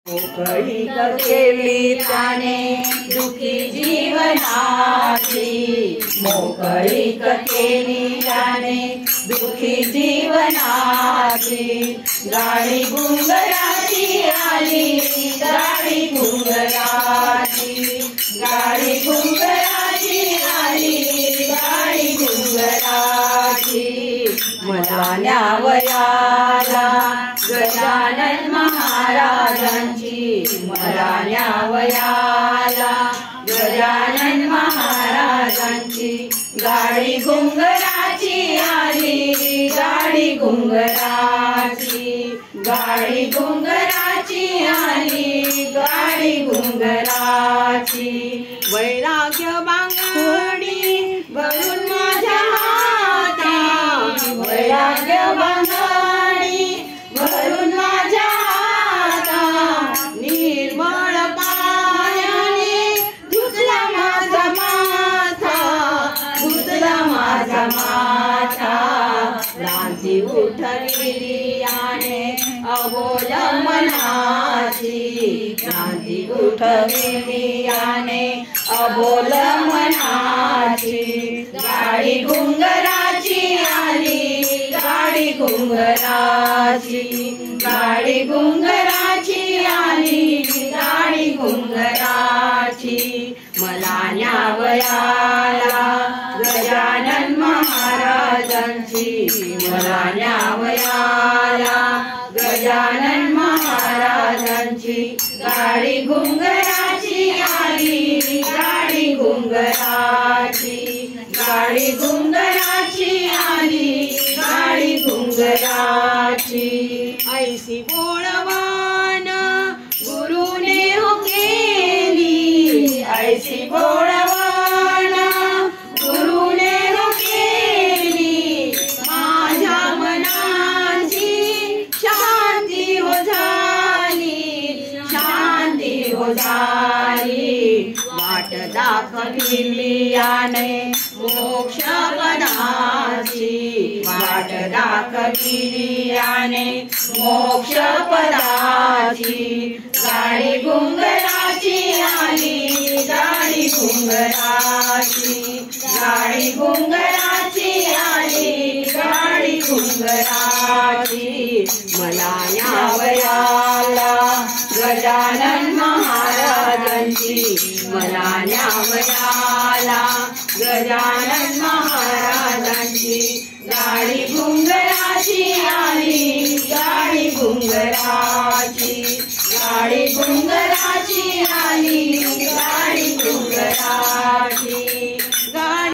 मोकळीक केली त्याने दुखी जीवनाची, मोकळीक केली त्याने दुखी जीवनाची। गाडी घुंगराची आली, गाडी घुंगराची, गाडी घुंगराची आली, गाडी घुंगराची। मला न्यावयाला गजानन महाराजांची, मला न्यावयाला गजानन महाराजांची। गाडी घुंगराची आली, गाडी घुंगराची, गाडी घुंगराची आली, गाडी घुंगराची। वैराग्य बांगडी भरून माझ्या हातात, वैराग्य बांगडी भरून माझ्या हातात। निर्मळ पाण्याने धुतला माझा माथा, धुतला माझा माथा। क्रांती उठविली याने अबोल मनाची, क्रांती उठविली याने अबोल मनाची। गाडी घुंगराची आली, गाडी घुंगराची, गाडी घुंगराची आली, गाडी घुंगराची। मला न्यावयाला गजानन महाराजांची, मला न्यावयाला गजानन महाराजांची। गाडी घुंगराची आली, गाडी घुंगराची, गाडी घुंगराची आली, गाडी घुंगराची। ऐसी बोळवान गुरुने हो केली, ऐसी बोळवान गुरुने हो केली। माझ्या मनाची शांती हो झाली, शांती हो झाली। वाट दाखविली याने मोक्ष पदाची, वाट दाखविली याने मोक्ष पदाची। गाडी घुंगराची आली, गाडी घुंगराची, गाडी घुंगराची आली, गाडी घुंगराची। मला न्यावयाला गजानन महाराजांची, मला न्यावयाला गजानन महाराजांची। गाडी घुंगराची आली, गाडी घुंगराची, गाडी घुंगराची।